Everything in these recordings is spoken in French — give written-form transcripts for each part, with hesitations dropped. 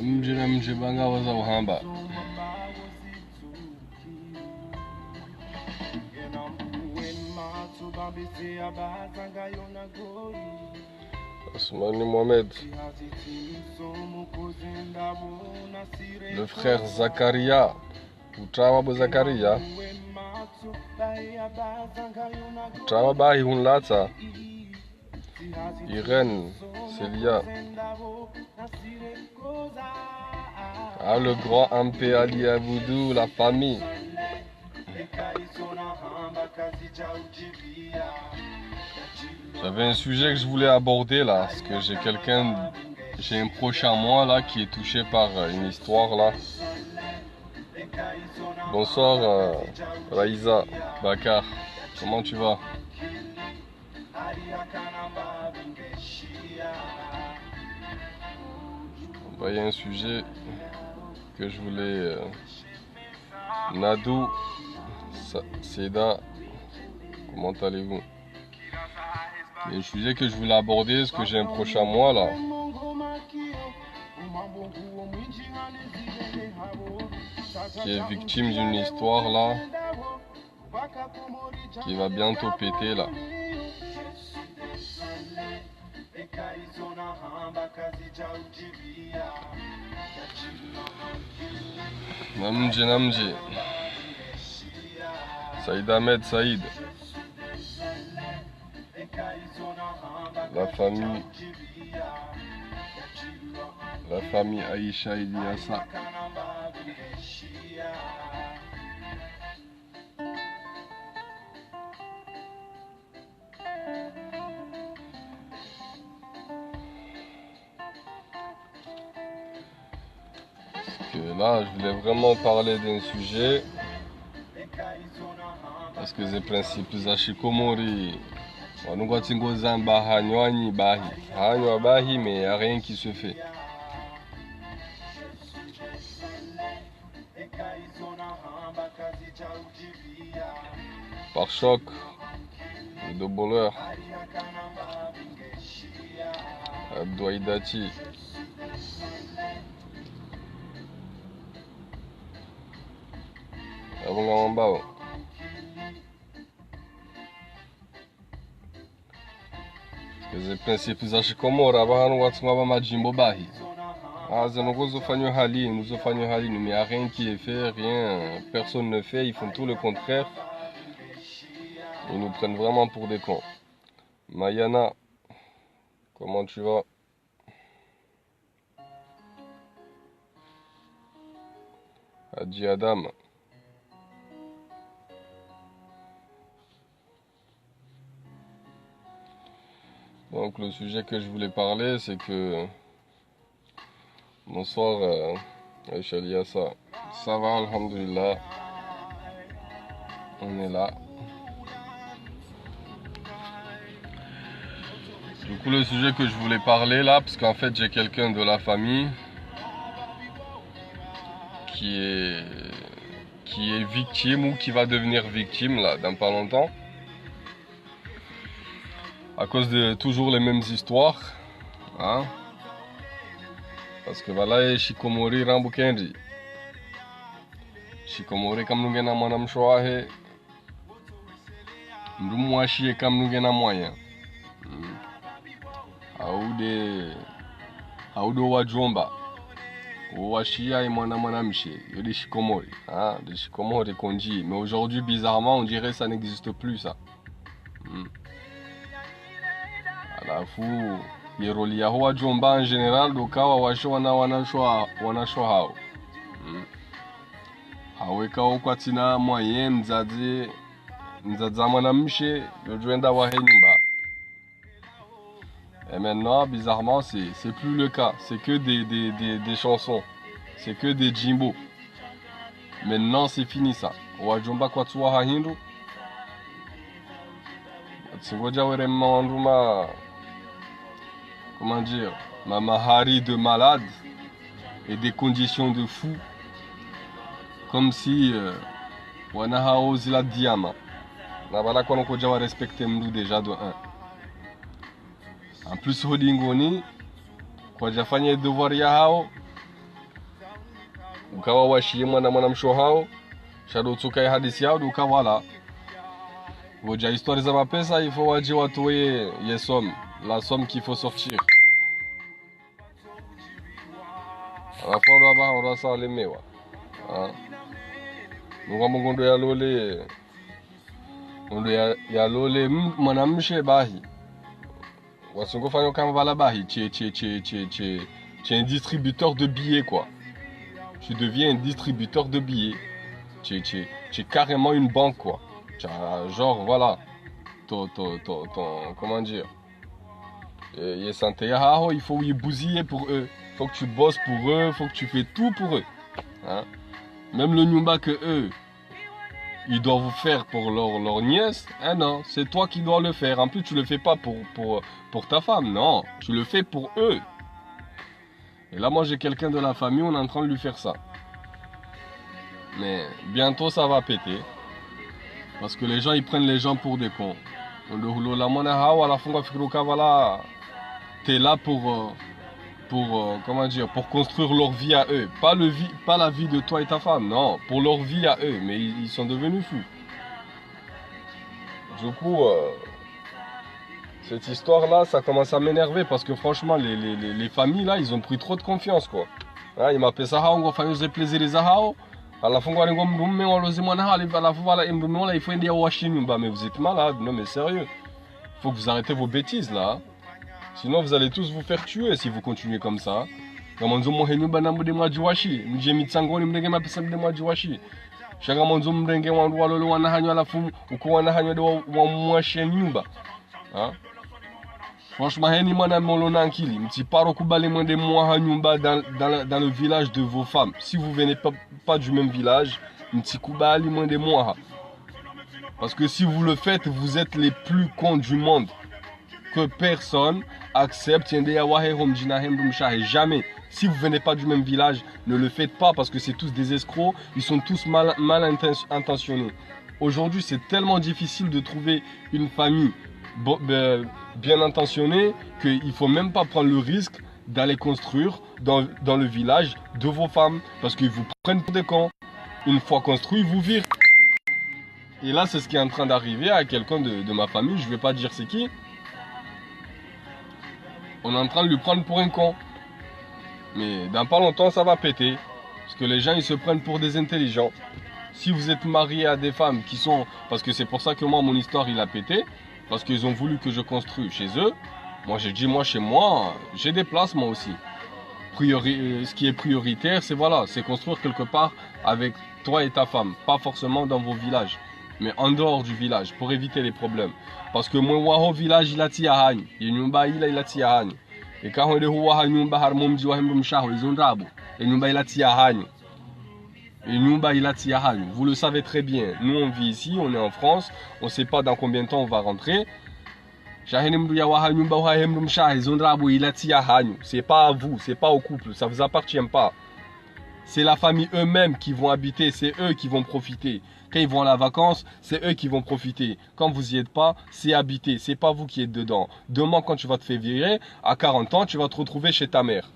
Mji banga waza uhamba. Asmani Mohamed, le frère Zakaria, Utrawa Zakaria, Utrawa Bahi Hunlata, Irène, Célia, le grand MP Ali Aboudou, la famille. J'avais un sujet que je voulais aborder là, parce que j'ai un proche à moi là qui est touché par une histoire là. Bonsoir Raïza, Bakar, comment tu vas? Il y a un sujet que je voulais... Nadou, Seda, comment allez-vous? Il y a un sujet que je voulais aborder, parce que j'ai un proche à moi là. Qui est victime d'une histoire là. Qui va bientôt péter là. Namji. Saïd Ahmed Saïd. La famille Aïcha Iliassa. Parce que là, je voulais vraiment parler d'un sujet. Parce que les principes Zashikomori. Nous avons bahi, mais il n'y a rien qui se fait. Par choc, de bonheur, Abdouaïdati. Abongambao. Les principes Zashikomora, nous avons majimbo bahi. Nous avons hali, mais rien qui est fait, rien, personne ne fait, ils font tout le contraire. Ils nous prennent vraiment pour des cons. Mayana, comment tu vas? Adji Adam. Donc le sujet que je voulais parler, c'est que... Bonsoir Aïcha Liassa. Ça va, alhamdoulilah. On est là. Du coup, le sujet que je voulais parler là, parce qu'en fait j'ai quelqu'un de la famille qui est victime ou qui va devenir victime là dans pas longtemps. À cause de toujours les mêmes histoires. Hein? Parce que voilà, Shikomori Rambukendi. Shikomori comme nous gagnons mon amchoahe. Nous moachi comme nous gagnons moyen. Audo wajomba. Washia et mwanamshe. Yodi Shikomori. Hein? De Shikomori Konji. Mais aujourd'hui, bizarrement, on dirait que ça n'existe plus ça. Alafu Yeroli Yahoua Jomba en général, dokawa washo wanasho hao. Haweka ukwatina moyen mzaza mwanamshe yojuenda wahe nyumba. Et maintenant, bizarrement, c'est plus le cas. C'est que des chansons. C'est que des jimbo. Maintenant, c'est fini ça. Wajomba kwatsuwa hahindu. Tsingoja were manduma. Comment dire, ma mahari de malade et des conditions de fou, comme si on a osé la diamant. Voilà qu'on a respecté nous déjà de 1. En plus hodingoni kwa jafanya devoir ya hao ukawa washie mwanamsho hao shado tsukai hadisi yao ukawala voja histoire za mapesa il faut waje watoe la somme qu'il faut sortir alafu hapa urasalemewa ngondo ya lole mwanamshe bahi wasingofanya kama vala bahi tu es un distributeur de billets quoi. Tu deviens un distributeur de billets. Tu es carrément une banque quoi. Genre voilà ton comment dire, il faut y bousiller pour eux, faut que tu bosses pour eux, faut que tu fais tout pour eux, hein? Même le nyumba que eux ils doivent faire pour leur nièce, hein, non, c'est toi qui dois le faire. En plus tu le fais pas pour ta femme, non, tu le fais pour eux. Et là moi j'ai quelqu'un de la famille, on est en train de lui faire ça, mais bientôt ça va péter. Parce que les gens ils prennent les gens pour des cons. T'es là pour comment dire, pour construire leur vie à eux. Pas la vie de toi et ta femme, non, pour leur vie à eux. Mais ils sont devenus fous. Du coup, cette histoire-là, ça commence à m'énerver parce que franchement, les familles là, ils ont pris trop de confiance quoi. Hein, ils m'appellent ça, on va faire des plaisirs les ahao. Il faut mais vous êtes malade, non mais sérieux. Il faut que vous arrêtez vos bêtises là. Sinon vous allez tous vous faire tuer si vous continuez comme ça. Hein? Franchement, dans le village de vos femmes. Si vous venez pas du même village, parce que si vous le faites, vous êtes les plus cons du monde. Que personne accepte. Jamais. Si vous venez pas du même village, ne le faites pas parce que c'est tous des escrocs. Ils sont tous mal intentionnés. Aujourd'hui, c'est tellement difficile de trouver une famille bien intentionné qu'il ne faut même pas prendre le risque d'aller construire dans le village de vos femmes parce qu'ils vous prennent pour des cons. Une fois construit, ils vous virent. Et là, c'est ce qui est en train d'arriver à quelqu'un de ma famille, je ne vais pas dire c'est qui. On est en train de lui prendre pour un con. Mais dans pas longtemps, ça va péter. Parce que les gens, ils se prennent pour des intelligents. Si vous êtes marié à des femmes qui sont... Parce que c'est pour ça que moi, mon histoire, il a pété. Parce qu'ils ont voulu que je construise chez eux. Moi, j'ai dit, moi, chez moi, j'ai des places, moi aussi. Ce qui est prioritaire, c'est voilà, c'est construire quelque part avec toi et ta femme. Pas forcément dans vos villages, mais en dehors du village, pour éviter les problèmes. Parce que moi, au village, il a tiré. Il a tiré. Et quand on est au vous le savez très bien, nous on vit ici, on est en France, on ne sait pas dans combien de temps on va rentrer. C'est pas à vous, c'est pas au couple, ça vous appartient pas. C'est la famille eux-mêmes qui vont habiter, c'est eux qui vont profiter. Quand ils vont à la vacance, c'est eux qui vont profiter. Quand vous y êtes pas, c'est habité, c'est pas vous qui êtes dedans. Demain, quand tu vas te faire virer, à 40 ans, tu vas te retrouver chez ta mère.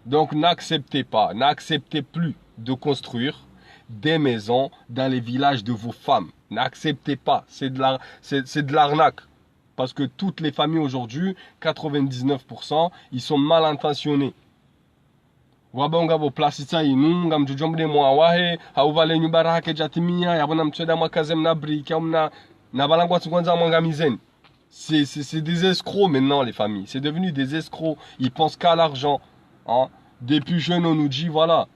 Donc n'acceptez pas, n'acceptez plus de construire des maisons dans les villages de vos femmes. N'acceptez pas, c'est de l'arnaque. Parce que toutes les familles aujourd'hui, 99%, ils sont mal intentionnés. Wabonga bo plasita inu ngam jujomde mo awahe hauvale nyumbara hake jatimia yabona mtweda mwakazem na brique na balangwa tsungonza mwangamizen. C'est des escrocs maintenant les familles, c'est devenu des escrocs, ils pensent qu'à l'argent, hein. Depuis jeune on nous dit voilà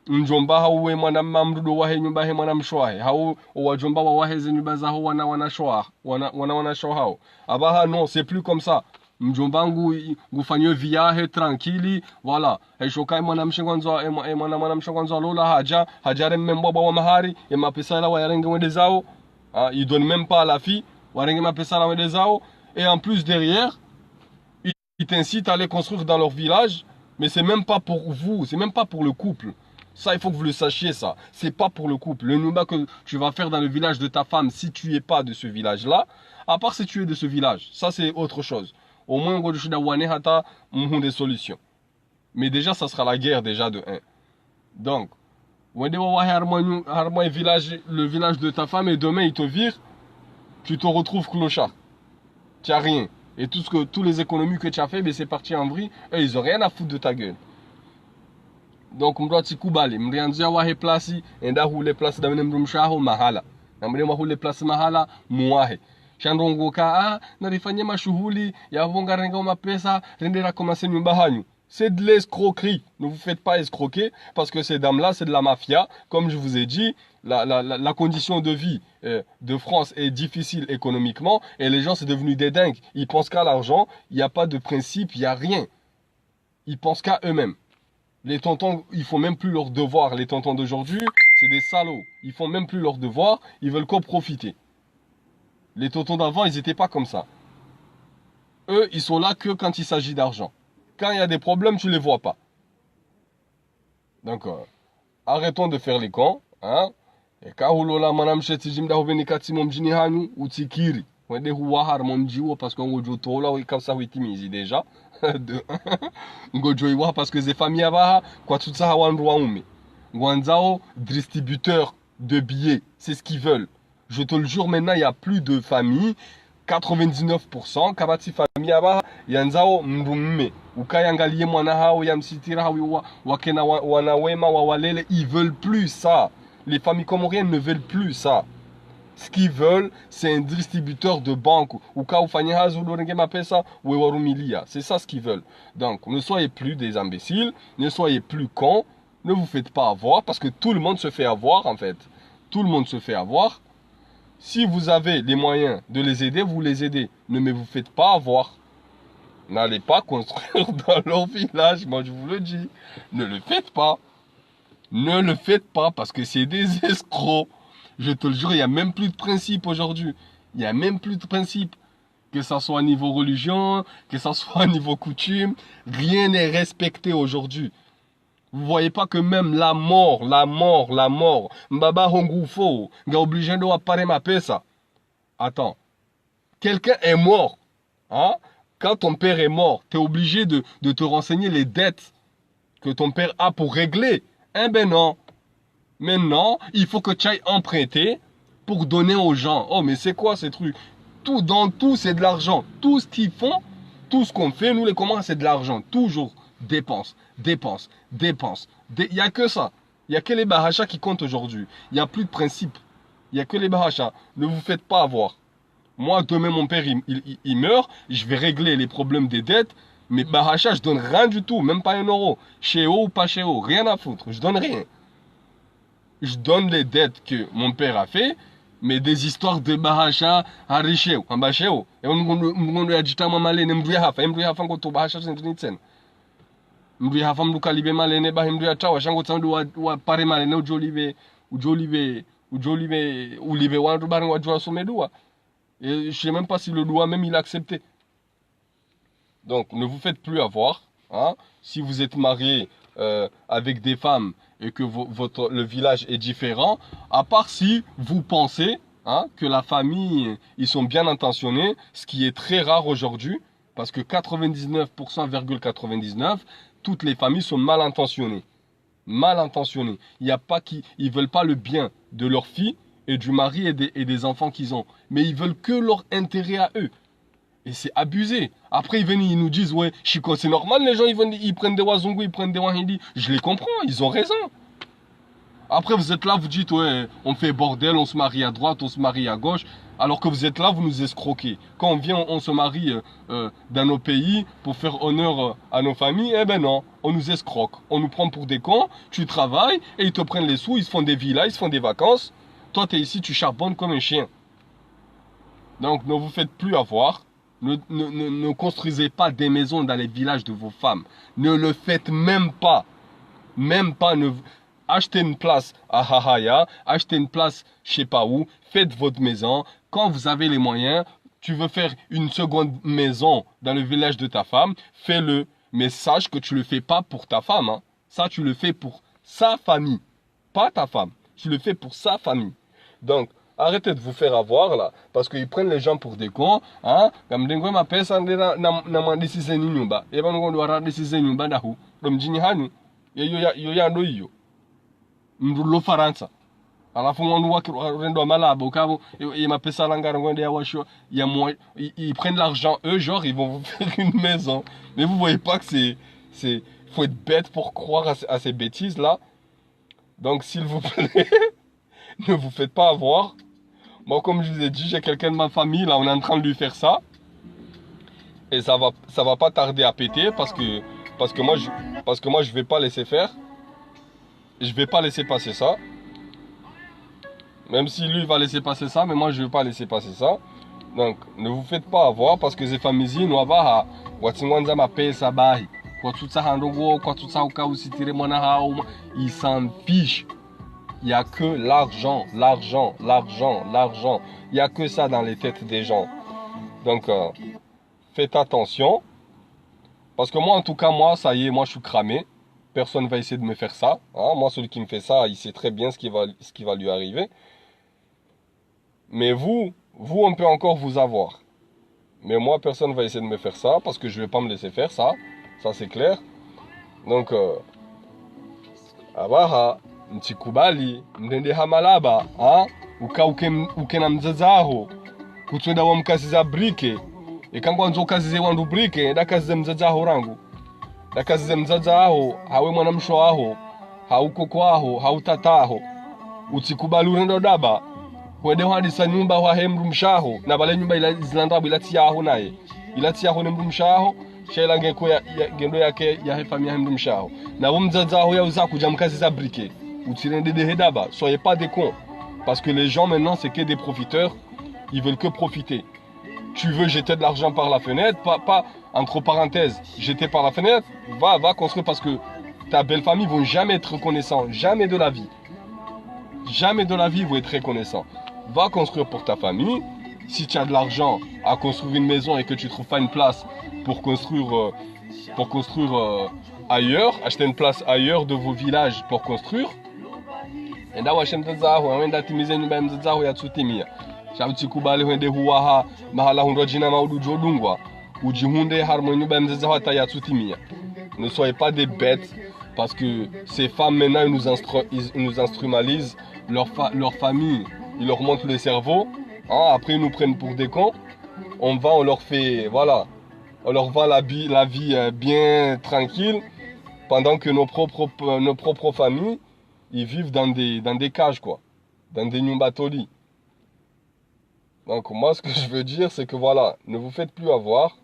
njomba hauwe mwana mamrudo wahe nyumba he mwana mshwahe hau wajomba wa wahe ze nyumba za wana shwa wana shwa abaha non, c'est plus comme ça. Mjombangu ngufanywe viahe tranquille, voilà. Et shokai mwana mshingwanzo mwana mshingwanzo lola hajare mmembwa wa mahari et ma pesa la warenge wende zao. Ils donnent même pas à la fille, warenge ma pesa la wende zao, et en plus derrière ils t'incitent à aller construire dans leur village, mais c'est même pas pour vous, c'est même pas pour le couple. Ça, il faut que vous le sachiez, ça. C'est pas pour le couple. Le nuba que tu vas faire dans le village de ta femme, si tu n'es pas de ce village-là, à part si tu es de ce village, ça c'est autre chose. Au moins, on a des solutions. Mais déjà, ça sera la guerre déjà de 1. Donc, le village de ta femme et demain il te vire, tu te retrouves clochard. Tu n'as rien. Et tous les économies que tu as fait, ben, c'est parti en vrille. Et ils n'ont rien à foutre de ta gueule. Donc, je dois te couper. Je dois dire que les places, et les places dans le château, mahala. Je dois dire les places mahala, mouahe. Chandrongo ka, na rifanye mashughuli, ya vonga renga mapesa, rendera commencer nyumba hanyu. C'est de l'escroquerie. Ne vous faites pas escroquer parce que ces dames-là, c'est de la mafia. Comme je vous ai dit, la condition de vie de France est difficile économiquement et les gens, c'est devenu des dingues. Ils pensent qu'à l'argent, il n'y a pas de principe, il n'y a rien. Ils pensent qu'à eux-mêmes. Les tontons, ils font même plus leur devoir. Les tontons d'aujourd'hui, c'est des salauds. Ils font même plus leur devoir, ils veulent qu'en profiter. Les tontons d'avant, ils n'étaient pas comme ça. Eux, ils sont là que quand il s'agit d'argent. Quand il y a des problèmes, tu ne les vois pas. Donc, arrêtons de faire les cons. Hein? Et quand manam sheti jimda hubeni kati momjini hanyu utikiri. Wende huwa har momjiwo parce qu'on gojo tola ou comme ça witimizi déjà. De ngojo iwa parce que les familles abaha kwa tutsa hawandu waume. Ngwanzao distributeur de billets, c'est ce qu'ils veulent. Je te le jure, maintenant il n'y a plus de familles. 99% kabati famille aba yanzao mrumme ukayangalie mwana hao yamsitira hawi wakena wanawema wawalele, ils veulent plus ça. Les familles comoriennes ne veulent plus ça. Ce qu'ils veulent, c'est un distributeur de banque c'est ça ce qu'ils veulent. Donc ne soyez plus des imbéciles, ne soyez plus cons, ne vous faites pas avoir parce que tout le monde se fait avoir en fait. Tout le monde se fait avoir. Si vous avez les moyens de les aider, vous les aidez. Ne me vous faites pas avoir. N'allez pas construire dans leur village, moi je vous le dis. Ne le faites pas. Ne le faites pas parce que c'est des escrocs. Je te le jure, il n'y a même plus de principe aujourd'hui. Il n'y a même plus de principe. Que ça soit au niveau religion, que ça soit au niveau coutume, rien n'est respecté aujourd'hui. Vous voyez pas que même la mort, Mbaba Hongufo, nga obligé de apparaître ma pesa. Attends, quelqu'un est mort. Hein? Quand ton père est mort, tu es obligé de te renseigner les dettes que ton père a pour régler. Eh ben non. Maintenant, il faut que tu ailles emprunter pour donner aux gens. Oh, mais c'est quoi ces trucs? Tout, dans tout, c'est de l'argent. Tout ce qu'ils font, tout ce qu'on fait, nous les communs, c'est de l'argent. Toujours. Dépense, dépense, dépense. Il n'y a que ça. Il n'y a que les bahachas qui comptent aujourd'hui. Il n'y a plus de principe. Il n'y a que les bahachas. Ne vous faites pas avoir. Moi, demain, mon père, il meurt. Je vais régler les problèmes des dettes. Mais bahachas, je donne rien du tout. Même pas 1 euro. Chez eux ou pas chez eux. Rien à foutre. Je donne rien. Je donne les dettes que mon père a fait. Mais des histoires de bahasha, harisheu, ambasheu. Et on a dit, mamale, n'embrouille hafa. Embrouille hafa, quand tu bahasha, c'est une scène. Mdu ya famu kalibe male ne ba mdu ya tawa shango tsandu wa pare male ne ulibe wandu bari wa jwa somedua. Et je sais même pas si le doigt même il a accepté. Donc ne vous faites plus avoir. Hein? Si vous êtes marié avec des femmes et que le village est différent, à part si vous pensez hein, que la famille, ils sont bien intentionnés, ce qui est très rare aujourd'hui, parce que 99,99%, toutes les familles sont mal intentionnées. Mal intentionnées. Il n'y a pas qui, ils veulent pas le bien de leur fille et du mari et des enfants qu'ils ont. Mais ils veulent que leur intérêt à eux. Et c'est abusé. Après, ils viennent, ils nous disent, ouais, Chico, c'est normal, les gens, ils prennent des wazungu, ils prennent des wahindi. Je les comprends, ils ont raison. Après, vous êtes là, vous dites, ouais, on fait bordel, on se marie à droite, on se marie à gauche. Alors que vous êtes là, vous nous escroquez. Quand on vient, on se marie dans nos pays pour faire honneur à nos familles, eh ben non, on nous escroque. On nous prend pour des cons, tu travailles et ils te prennent les sous, ils se font des villas, ils se font des vacances. Toi, tu es ici, tu charbonnes comme un chien. Donc, ne vous faites plus avoir. Ne construisez pas des maisons dans les villages de vos femmes. Ne le faites même pas. Même pas. Achetez une place à Hahaya, achetez une place je sais pas où, faites votre maison. Quand vous avez les moyens, tu veux faire une seconde maison dans le village de ta femme, fais-le. Mais sache que tu ne le fais pas pour ta femme. Hein. Ça, tu le fais pour sa famille, pas ta femme. Tu le fais pour sa famille. Donc, arrêtez de vous faire avoir là, parce qu'ils prennent les gens pour des cons. Hein? Comme dengue ma personne na ma décision nyumba. Et ben on doit décision nyumba dahu. Comme jini hanu. Yo ya ndo iyo. Mdulo Faransa. Alafu on voit que rendo malabo kavo et ma pesa langara ngende ya washo ya moi ils prennent l'argent eux genre ils vont vous faire une maison. Mais vous voyez pas que c'est faut être bête pour croire à ces bêtises là. Donc s'il vous plaît, ne vous faites pas avoir. Moi comme je vous ai dit, j'ai quelqu'un de ma famille là, on est en train de lui faire ça. Et ça va pas tarder à péter parce que moi je vais pas laisser faire. Je vais pas laisser passer ça. Même si lui va laisser passer ça, mais moi je ne vais pas laisser passer ça. Donc ne vous faites pas avoir parce que ces familles nous avaient watingwanza mapesa bahi kwa tutsa handogo kwa tutsa ukausitire mwana hao, ils s'en fichent. Il n'y a que l'argent, l'argent, l'argent, l'argent. Il n'y a que ça dans les têtes des gens. Donc faites attention. Parce que moi en tout cas, moi ça y est, moi je suis cramé. Personne ne va essayer de me faire ça. Hein? Moi celui qui me fait ça, il sait très bien ce qui va lui arriver. Mais vous, on peut encore vous avoir. Mais moi, personne ne va essayer de me faire ça parce que je ne vais pas me laisser faire ça. Ça, c'est clair. Donc, abaha, mtikubali, mdende hamalaba, hein? Ukena mzazaho, kutwenda wa mkazi za brike. Ekangwa nzo kazi ze wandu brike, da kazi ze mzazaho rangu. Da kazi ze mzazaho, hawe mwanamsho aho, haukoko aho, hautataho. Utikubali urendo daba. Kwede hadisa nyumba wa hemru mshaho na bale nyumba ilandabu ilati yaho naye ilati yaho nemru mshaho shela ngeko ya gendo yake ya famille hemru mshaho na wo mzaza ho ya uza kuja mkazi za briquet utirende de hedaba. Soyez pas des cons parce que les gens maintenant c'est que des profiteurs, ils veulent que profiter. Tu veux jeter de l'argent par la fenêtre, pas entre parenthèses jeter par la fenêtre, va construire parce que ta belle famille vont jamais être reconnaissants, jamais de la vie. Jamais de la vie vous êtes reconnaissant. Va construire pour ta famille. Si tu as de l'argent à construire une maison et que tu ne trouves pas une place pour construire ailleurs, acheter une place ailleurs de vos villages pour construire. Et là, tu ne soyez pas des bêtes parce que ces femmes maintenant ils nous instrumentalisent leur famille. Ils leur montent le cerveau, hein, après ils nous prennent pour des cons. On leur fait, voilà, on leur vend la vie bien tranquille, pendant que nos propres familles, ils vivent dans des cages, quoi, dans des nyumbatoli. Donc moi, ce que je veux dire, c'est que voilà, ne vous faites plus avoir.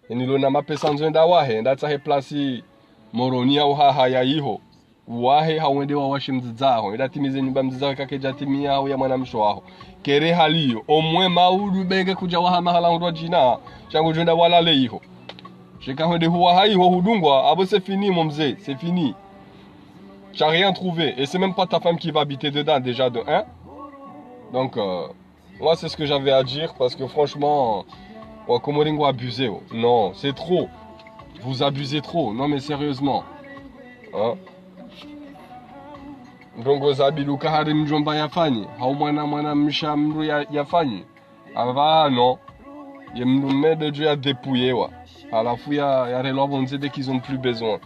Et nous n'avons pas besoin d'awahe, d'être placé moronia ou haya iho. Wahe hawende wa washi mzazaho idatimize nyumba mzazaho kake jatimia au ya mwanamsho wao kere haliyo omwe maudu bege kuja waha mahala ndo jina changu jenda wala leiho shika hende huwa haiho hudungwa abo c'est fini mon mzee, c'est fini. Tu n'as rien trouvé et c'est même pas ta femme qui va habiter dedans déjà de 1. Donc moi c'est ce que j'avais à dire parce que franchement Komoringo abusé. Non, c'est trop. Vous abusez trop. Non mais sérieusement. Hein? Ndongo za biluka hari mjomba yafanyi hau mwana msha mru yafanyi ava non ye mrume de Dieu a dépouillé wa alafu ya reloi vont dire qu'ils ont plus besoin.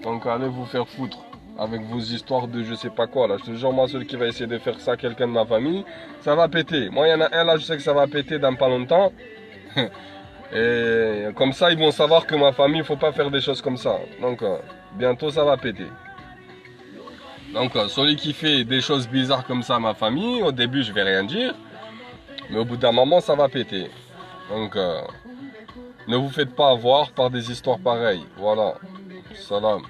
Donc allez vous faire foutre avec vos histoires de je sais pas quoi là. Je te jure, moi celui qui va essayer de faire ça à quelqu'un de ma famille, ça va péter. Moi il y en a un là, je sais que ça va péter dans pas longtemps. Et comme ça ils vont savoir que ma famille, il faut pas faire des choses comme ça. Donc bientôt ça va péter. Donc celui qui fait des choses bizarres comme ça à ma famille, au début je vais rien dire, mais au bout d'un moment ça va péter. Donc ne vous faites pas avoir par des histoires pareilles. Voilà. Salam.